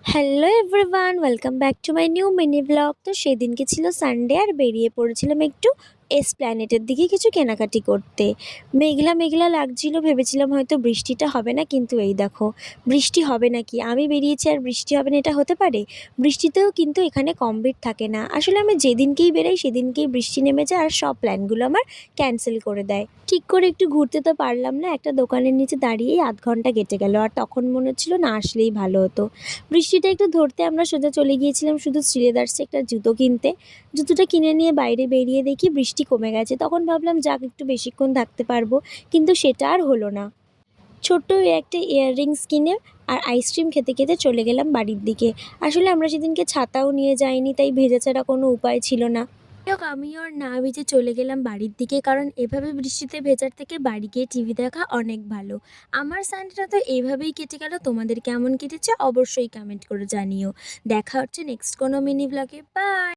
Hello everyone, welcome back to my new mini blog. তো সেদিনকে ছিল সানডে আর বেরিয়ে পড়েছিলাম একটু এসপ্ল্যানেটের দিকে কিছু কেনাকাটি করতে। মেঘলা মেঘলা লাগছিল, ভেবেছিলাম হয়তো বৃষ্টিটা হবে না, কিন্তু এই দেখো বৃষ্টি হবে নাকি, আমি বেরিয়েছি আর বৃষ্টি হবে না, এটা হতে পারে? বৃষ্টিতেও কিন্তু এখানে কম ভিড় থাকে না। আসলে আমি যেদিনকেই বেরাই সেদিনকেই বৃষ্টি নেমে যায় আর সব প্ল্যানগুলো আমার ক্যান্সেল করে দেয়। ঠিক করে একটু ঘুরতে তো পারলাম না, একটা দোকানের নিচে দাঁড়িয়েই আধ ঘন্টা কেটে গেল, আর তখন মনে হচ্ছিল না আসলেই ভালো হতো। বৃষ্টিটা একটু ধরতে আমরা সোজা চলে গিয়েছিলাম শুধু শ্রীলেদার্সে একটা জুতো কিনতে। জুতোটা কিনে নিয়ে বাইরে বেরিয়ে দেখি বৃষ্টি কমে গেছে, তখন ভাবলাম যাক একটু বেশিক্ষণ থাকতে পারবো, কিন্তু সেটা আর হলো না। ছোট্ট ওই একটা ইয়াররিংস কিনে আর আইসক্রিম খেতে খেতে চলে গেলাম বাড়ির দিকে। আসলে আমরা সেদিনকে ছাতাও নিয়ে যাইনি, তাই ভেজা ছাড়া কোনো উপায় ছিল না। যাই হোক, আমি আর না ভিজে চলে গেলাম বাড়ির দিকে, কারণ এভাবে বৃষ্টিতে ভেজার থেকে বাড়ি গিয়ে টিভি দেখা অনেক ভালো। আমার সানডেটা তো এইভাবেই কেটে গেল। তোমাদের কেমন কেটেছে অবশ্যই কমেন্ট করে জানিও। দেখা হচ্ছে নেক্সট কোনো মিনি ব্লগে। বাই।